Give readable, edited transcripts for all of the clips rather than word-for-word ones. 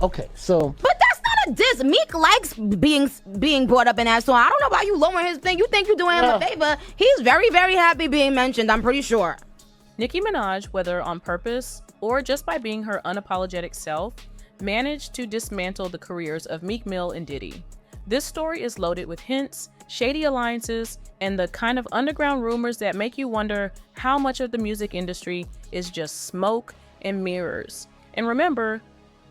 Okay, so. But that's not a diss. Meek likes being brought up in that song. I don't know why you lowering his thing. You think you're doing him a favor. He's very, very happy being mentioned, I'm pretty sure. Nicki Minaj, whether on purpose or just by being her unapologetic self, managed to dismantle the careers of Meek Mill and Diddy. This story is loaded with hints, shady alliances, and the kind of underground rumors that make you wonder how much of the music industry is just smoke and mirrors. And remember,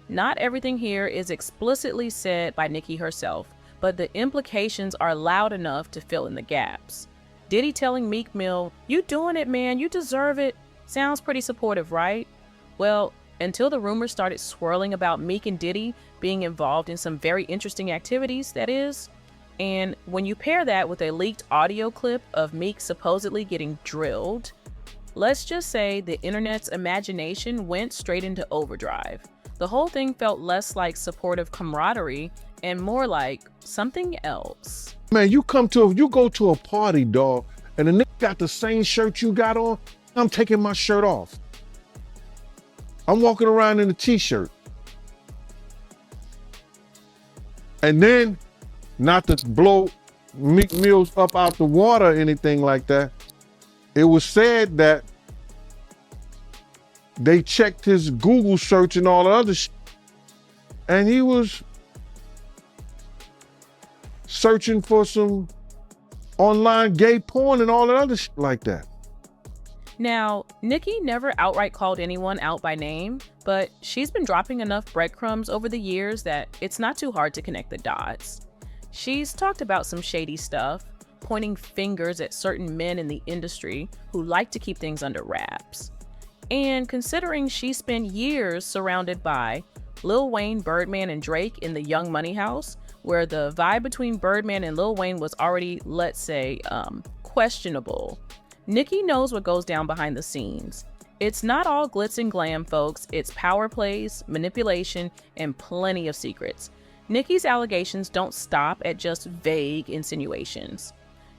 not everything here is explicitly said by Nicki herself, but the implications are loud enough to fill in the gaps. Diddy telling Meek Mill, "You doing it, man, you deserve it," sounds pretty supportive, right? Well, until the rumors started swirling about Meek and Diddy being involved in some very interesting activities, that is. And when you pair that with a leaked audio clip of Meek supposedly getting drilled, let's just say the internet's imagination went straight into overdrive. The whole thing felt less like supportive camaraderie and more like something else. Man, you go to a party, dog, and the nigga got the same shirt you got on, I'm taking my shirt off. I'm walking around in a t-shirt. And then, not to blow Meek Mills up out the water or anything like that, it was said that they checked his Google search and all the other shit, and he was searching for some online gay porn and all that other shit like that. Now, Nicki never outright called anyone out by name, but she's been dropping enough breadcrumbs over the years that it's not too hard to connect the dots. She's talked about some shady stuff, pointing fingers at certain men in the industry who like to keep things under wraps. And considering she spent years surrounded by Lil Wayne, Birdman, and Drake in the Young Money house, where the vibe between Birdman and Lil Wayne was already, let's say, questionable, Nicki knows what goes down behind the scenes. It's not all glitz and glam, folks. It's power plays, manipulation, and plenty of secrets. Nicki's allegations don't stop at just vague insinuations.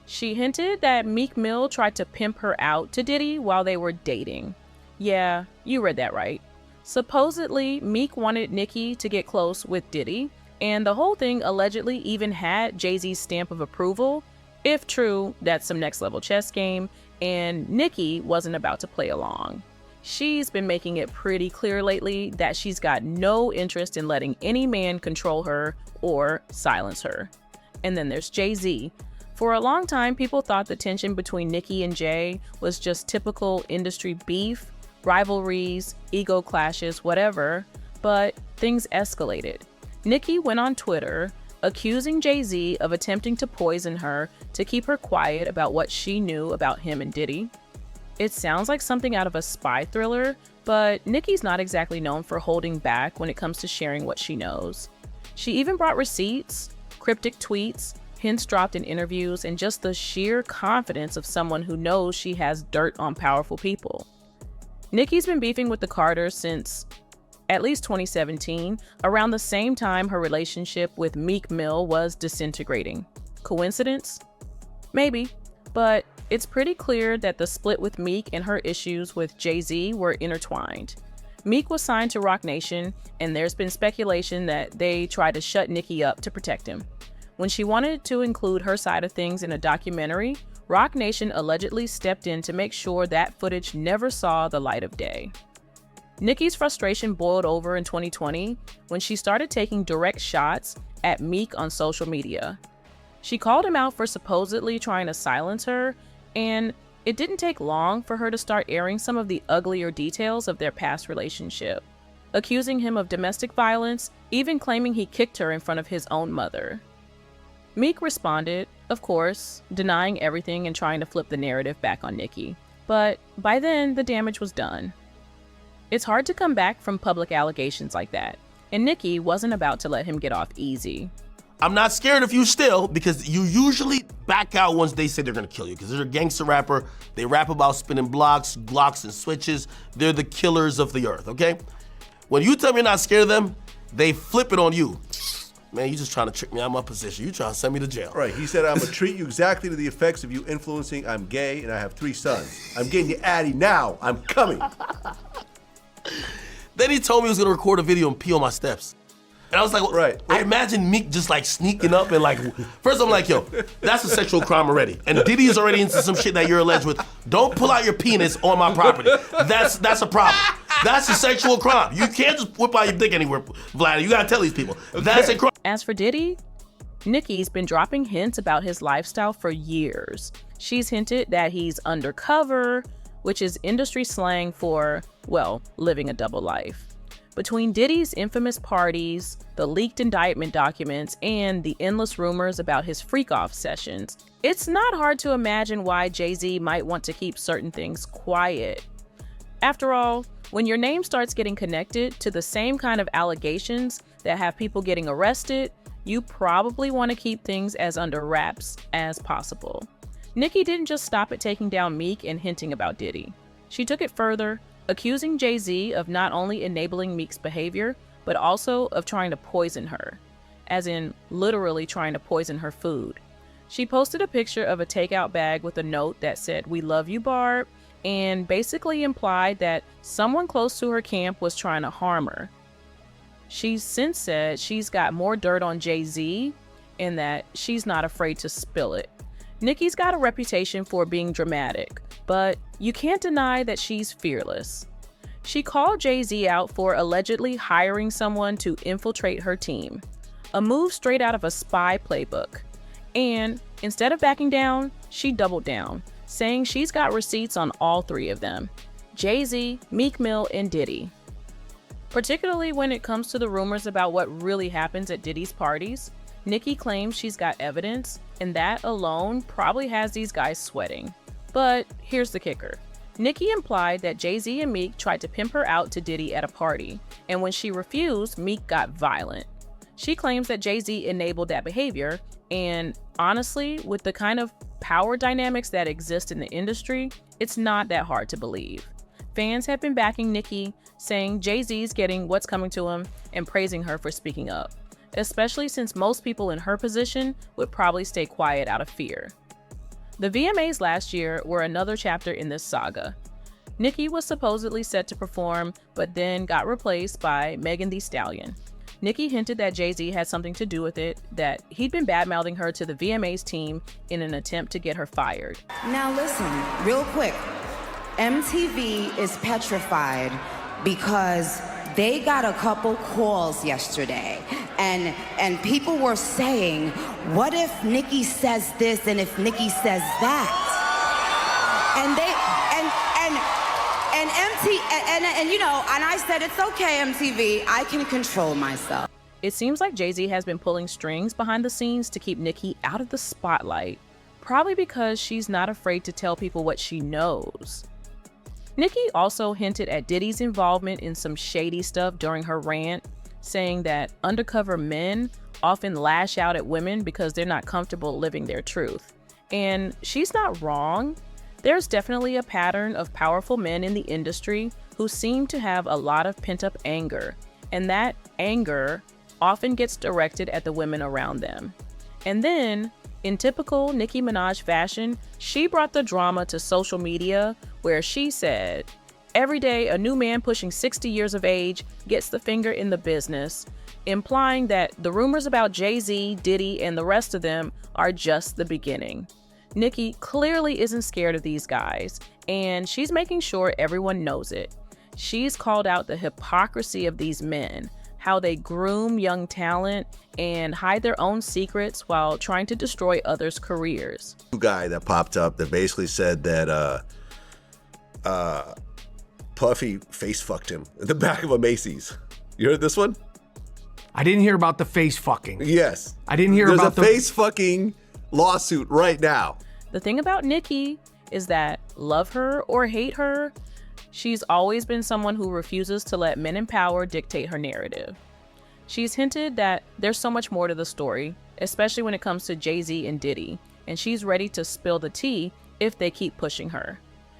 She hinted that Meek Mill tried to pimp her out to Diddy while they were dating. Yeah, you read that right. Supposedly, Meek wanted Nicki to get close with Diddy, and the whole thing allegedly even had Jay-Z's stamp of approval. If true, that's some next level chess game, and Nicki wasn't about to play along. She's been making it pretty clear lately that she's got no interest in letting any man control her or silence her. And then there's Jay-Z. For a long time, people thought the tension between Nicki and Jay was just typical industry beef, rivalries, ego clashes, whatever, but things escalated. Nicki went on Twitter accusing Jay-Z of attempting to poison her to keep her quiet about what she knew about him and Diddy. It sounds like something out of a spy thriller, but Nicki's not exactly known for holding back when it comes to sharing what she knows. She even brought receipts, cryptic tweets, hints dropped in interviews, and just the sheer confidence of someone who knows she has dirt on powerful people. Nicki's been beefing with the Carters since at least 2017, around the same time her relationship with Meek Mill was disintegrating. Coincidence? Maybe, but it's pretty clear that the split with Meek and her issues with Jay-Z were intertwined. Meek was signed to Roc Nation, and there's been speculation that they tried to shut Nicki up to protect him. When she wanted to include her side of things in a documentary, Roc Nation allegedly stepped in to make sure that footage never saw the light of day. Nicki's frustration boiled over in 2020 when she started taking direct shots at Meek on social media. She called him out for supposedly trying to silence her, and it didn't take long for her to start airing some of the uglier details of their past relationship, accusing him of domestic violence, even claiming he kicked her in front of his own mother. Meek responded, of course, denying everything and trying to flip the narrative back on Nicki. But by then, the damage was done. It's hard to come back from public allegations like that, and Nicki wasn't about to let him get off easy. I'm not scared of you still, because you usually back out once they say they're gonna kill you, because they're a gangster rapper. They rap about spinning blocks, glocks, and switches. They're the killers of the earth, okay? When you tell me you're not scared of them, they flip it on you. Man, you just trying to trick me out of my position. You trying to send me to jail. Right, he said, I'm gonna treat you exactly to the effects of you influencing. I'm gay and I have 3 sons. I'm getting you Addy now. I'm coming. Then he told me he was gonna record a video and pee on my steps. And I was like, Right. I imagine Meek just like sneaking up and like, first I'm like, yo, that's a sexual crime already. And Diddy is already into some shit that you're alleged with. Don't pull out your penis on my property. That's a problem. That's a sexual crime. You can't just whip out your dick anywhere, Vlad. You gotta tell these people. That's a crime. As for Diddy, Nicki's been dropping hints about his lifestyle for years. She's hinted that he's undercover, which is industry slang for, well, living a double life. Between Diddy's infamous parties, the leaked indictment documents, and the endless rumors about his freak-off sessions, it's not hard to imagine why Jay-Z might want to keep certain things quiet. After all, when your name starts getting connected to the same kind of allegations that have people getting arrested, you probably want to keep things as under wraps as possible. Nicki didn't just stop at taking down Meek and hinting about Diddy. She took it further, accusing Jay-Z of not only enabling Meek's behavior, but also of trying to poison her, as in literally trying to poison her food. She posted a picture of a takeout bag with a note that said, "We love you, Barb," and basically implied that someone close to her camp was trying to harm her. She's since said she's got more dirt on Jay-Z and that she's not afraid to spill it. Nicki's got a reputation for being dramatic, but you can't deny that she's fearless. She called Jay-Z out for allegedly hiring someone to infiltrate her team, a move straight out of a spy playbook. And instead of backing down, she doubled down, saying she's got receipts on all three of them: Jay-Z, Meek Mill, and Diddy. Particularly when it comes to the rumors about what really happens at Diddy's parties, Nicki claims she's got evidence, and that alone probably has these guys sweating. But here's the kicker. Nicki implied that Jay-Z and Meek tried to pimp her out to Diddy at a party, and when she refused, Meek got violent. She claims that Jay-Z enabled that behavior, and honestly, with the kind of power dynamics that exist in the industry, it's not that hard to believe. Fans have been backing Nicki, saying Jay-Z's getting what's coming to him and praising her for speaking up, especially since most people in her position would probably stay quiet out of fear. The VMAs last year were another chapter in this saga. Nicki was supposedly set to perform, but then got replaced by Megan Thee Stallion. Nicki hinted that Jay-Z had something to do with it, that he'd been bad-mouthing her to the VMAs team in an attempt to get her fired. Now listen, real quick. MTV is petrified because they got a couple calls yesterday, and people were saying, what if Nicki says this and if Nicki says that? And you know, and I said, it's okay, MTV, I can control myself. It seems like Jay-Z has been pulling strings behind the scenes to keep Nicki out of the spotlight, probably because she's not afraid to tell people what she knows. Nicki also hinted at Diddy's involvement in some shady stuff during her rant, saying that undercover men often lash out at women because they're not comfortable living their truth. And she's not wrong. There's definitely a pattern of powerful men in the industry who seem to have a lot of pent-up anger, and that anger often gets directed at the women around them. And then, in typical Nikki Minaj fashion, she brought the drama to social media, where she said, "Every day a new man pushing 60 years of age gets the finger in the business," implying that the rumors about Jay-Z, Diddy, and the rest of them are just the beginning. Nicki clearly isn't scared of these guys, and she's making sure everyone knows it. She's called out the hypocrisy of these men, how they groom young talent and hide their own secrets while trying to destroy others' careers. Guy that popped up that basically said that Puffy face fucked him at the back of a Macy's. You heard this one? I didn't hear about the face fucking. Yes. I didn't hear about There's a face fucking lawsuit right now. The thing about Nicki is that, love her or hate her, she's always been someone who refuses to let men in power dictate her narrative. She's hinted that there's so much more to the story, especially when it comes to Jay-Z and Diddy, and she's ready to spill the tea if they keep pushing her.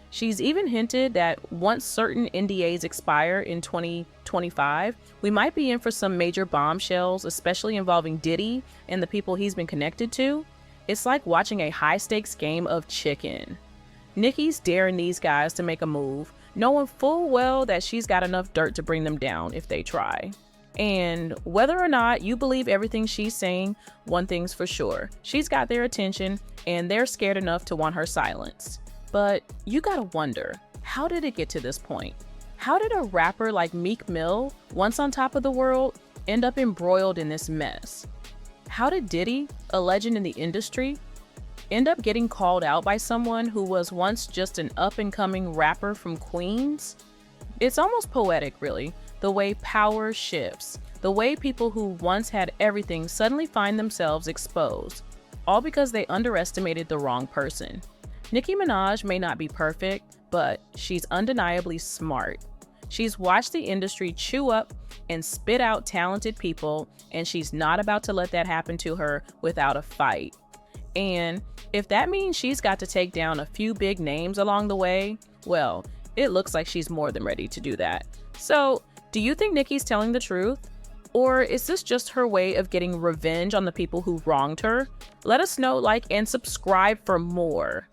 She's even hinted that once certain NDAs expire in 2025, we might be in for some major bombshells, especially involving Diddy and the people he's been connected to. It's like watching a high-stakes game of chicken. Nicki's daring these guys to make a move, knowing full well that she's got enough dirt to bring them down if they try. And whether or not you believe everything she's saying, one thing's for sure. She's got their attention and they're scared enough to want her silenced. But you gotta wonder, how did it get to this point? How did a rapper like Meek Mill, once on top of the world, end up embroiled in this mess? How did Diddy, a legend in the industry, end up getting called out by someone who was once just an up-and-coming rapper from Queens? It's almost poetic, really, the way power shifts, the way people who once had everything suddenly find themselves exposed, all because they underestimated the wrong person. Nicki Minaj may not be perfect, but she's undeniably smart. She's watched the industry chew up and spit out talented people, and she's not about to let that happen to her without a fight. And if that means she's got to take down a few big names along the way, well, it looks like she's more than ready to do that. So, do you think Nicki's telling the truth? Or is this just her way of getting revenge on the people who wronged her? Let us know, like, and subscribe for more.